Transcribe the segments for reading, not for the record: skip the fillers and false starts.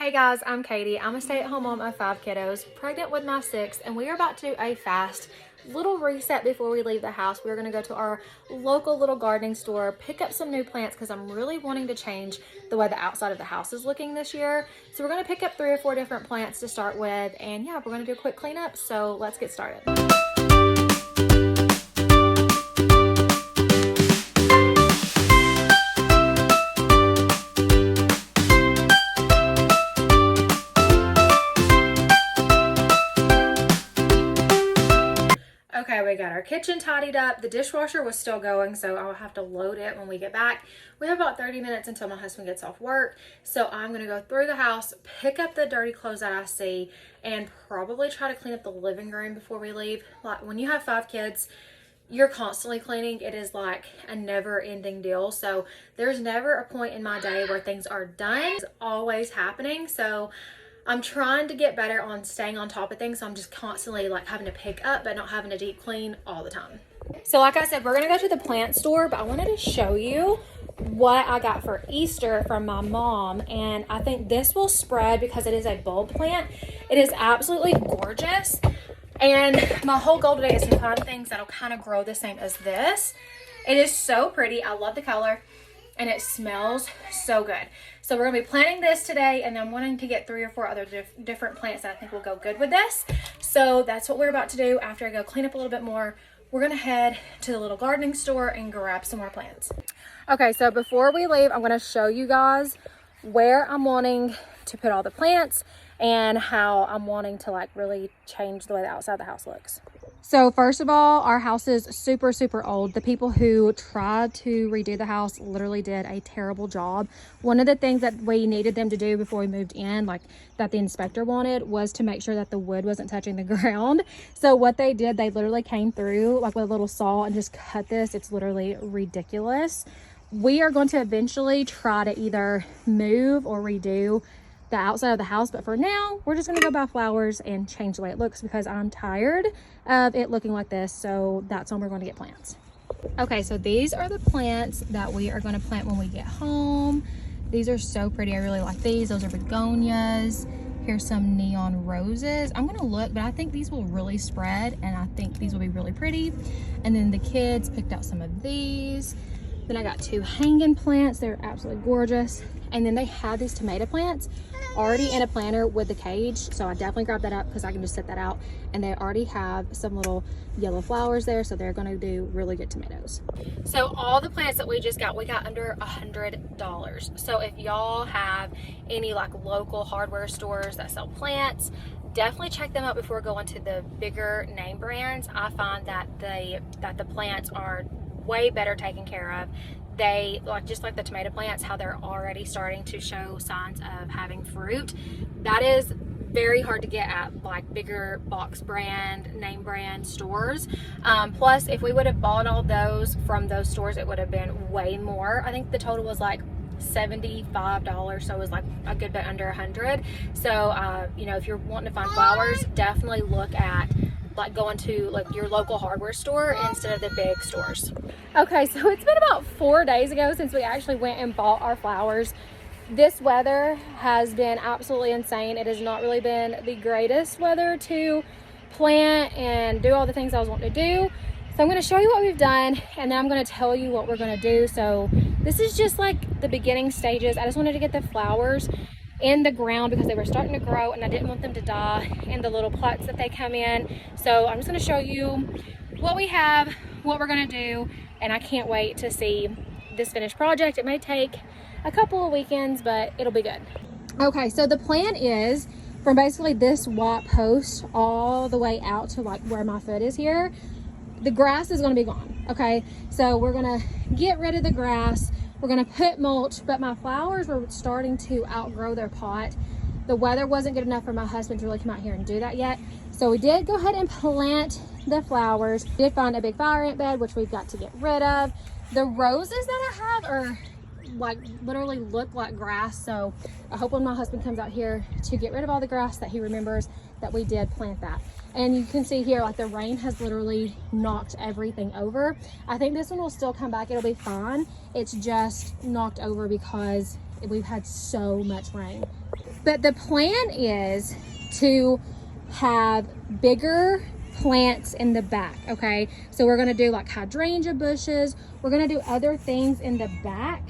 Hey guys, I'm Katie. I'm a stay-at-home mom of 5 kiddos, pregnant with my 6th, and we are about to do a fast little reset before we leave the house. We're going to go to our local little gardening store, pick up some new plants because I'm really wanting to change the way the outside of the house is looking this year. So we're going to pick up 3 or 4 different plants to start with, and yeah, we're going to do a quick cleanup, so let's get started. Okay, we got our kitchen tidied up. The dishwasher was still going, so I'll have to load it when we get back. We have about 30 minutes until my husband gets off work, so I'm gonna go through the house, pick up the dirty clothes that I see, and probably try to clean up the living room before we leave. Like, when you have 5 kids, you're constantly cleaning. It is like a never-ending deal, so there's never a point in my day where things are done. It's always happening, so I'm trying to get better on staying on top of things. So I'm just constantly like having to pick up but not having to deep clean all the time. So like I said, we're gonna go to the plant store, but I wanted to show you what I got for Easter from my mom. And I think this will spread because it is a bulb plant. It is absolutely gorgeous. And my whole goal today is to find things that'll kind of grow the same as this. It is so pretty. I love the color and it smells so good. So we're gonna be planting this today, and I'm wanting to get 3 or 4 other different plants that I think will go good with this. So that's what we're about to do. After I go clean up a little bit more, we're gonna head to the little gardening store and grab some more plants. Okay, so before we leave, I'm gonna show you guys where I'm wanting to put all the plants and how I'm wanting to like really change the way the outside of the house looks. So first of all, our house is super, super old. The people who tried to redo the house literally did a terrible job. One of the things that we needed them to do before we moved in, like that the inspector wanted, was to make sure that the wood wasn't touching the ground. So what they did, they literally came through like with a little saw and just cut this. It's literally ridiculous. We are going to eventually try to either move or redo the outside of the house, but for now we're just gonna go buy flowers and change the way it looks because I'm tired of it looking like this. So that's when we're going to get plants. Okay, so these are the plants that we are going to plant when we get home. These are so pretty. I really like these. Those are begonias. Here's some neon roses. I'm gonna look, but I think these will really spread and I think these will be really pretty. And then the kids picked out some of these. Then I got 2 hanging plants. They're absolutely gorgeous. And then they have these tomato plants already in a planter with the cage, so I definitely grabbed that up because I can just set that out. And they already have some little yellow flowers there, so they're going to do really good tomatoes. So all the plants that we just got, we got under $100. So if y'all have any like local hardware stores that sell plants, definitely check them out before going to the bigger name brands. I find that the plants are way better taken care of. They just like the tomato plants, how they're already starting to show signs of having fruit. That is very hard to get at like bigger box brand, name brand stores. Plus, if we would have bought all those from those stores, it would have been way more. I think the total was like $75, so it was like a good bit under 100. So you know, if you're wanting to find flowers, definitely look at like going to like your local hardware store instead of the big stores. Okay, so it's been about 4 days ago since we actually went and bought our flowers. This weather has been absolutely insane. It has not really been the greatest weather to plant and do all the things I was wanting to do. So I'm going to show you what we've done, and then I'm going to tell you what we're going to do. So this is just like the beginning stages. I just wanted to get the flowers in the ground because they were starting to grow and I didn't want them to die in the little pots that they come in. So I'm just going to show you what we have, what we're going to do, and I can't wait to see this finished project. It may take a couple of weekends, but it'll be good. Okay, so the plan is from basically this white post all the way out to like where my foot is here, the grass is going to be gone. Okay, so we're going to get rid of the grass. We're gonna put mulch, but my flowers were starting to outgrow their pot. The weather wasn't good enough for my husband to really come out here and do that yet. So we did go ahead and plant the flowers. We did find a big fire ant bed, which we've got to get rid of. The roses that I have are like literally look like grass. So I hope when my husband comes out here to get rid of all the grass that he remembers that we did plant that. And you can see here, like the rain has literally knocked everything over. I think this one will still come back. It'll be fine. It's just knocked over because we've had so much rain. But the plan is to have bigger plants in the back, okay? So we're gonna do like hydrangea bushes. We're gonna do other things in the back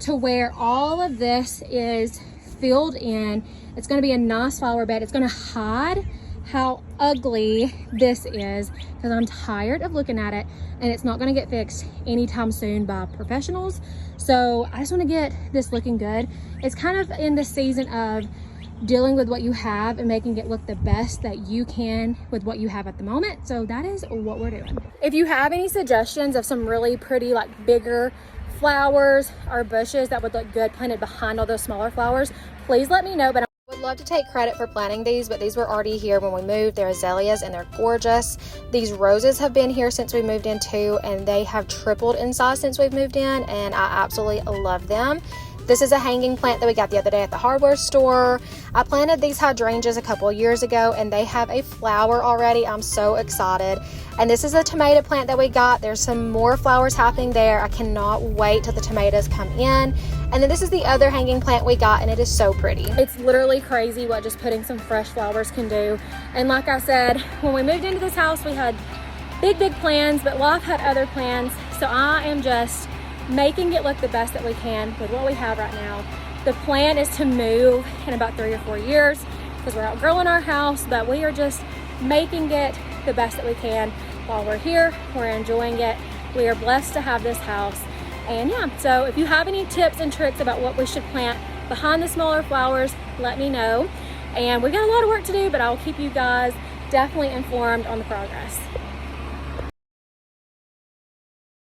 to where all of this is filled in. It's gonna be a nice flower bed. It's gonna hide how ugly this is because I'm tired of looking at it, and it's not gonna get fixed anytime soon by professionals. So I just wanna get this looking good. It's kind of in the season of dealing with what you have and making it look the best that you can with what you have at the moment. So that is what we're doing. If you have any suggestions of some really pretty, like bigger flowers or bushes that would look good planted behind all those smaller flowers, please let me know. But I would love to take credit for planting these, but these were already here when we moved. They're azaleas and they're gorgeous. These roses have been here since we moved in too, and they have tripled in size since we've moved in, and I absolutely love them. This is a hanging plant that we got the other day at the hardware store. I planted these hydrangeas a couple of years ago, and they have a flower already. I'm so excited. And this is a tomato plant that we got. There's some more flowers happening there. I cannot wait till the tomatoes come in. And then this is the other hanging plant we got, and it is so pretty. It's literally crazy what just putting some fresh flowers can do. And like I said, when we moved into this house, we had big plans, but life had other plans. So I am just making it look the best that we can with what we have right now. The plan is to move in about 3 or 4 years because we're outgrowing our house, but we are just making it the best that we can while we're here. We're enjoying it. We are blessed to have this house. And yeah, so if you have any tips and tricks about what we should plant behind the smaller flowers, let me know. And we got a lot of work to do, but I will keep you guys definitely informed on the progress.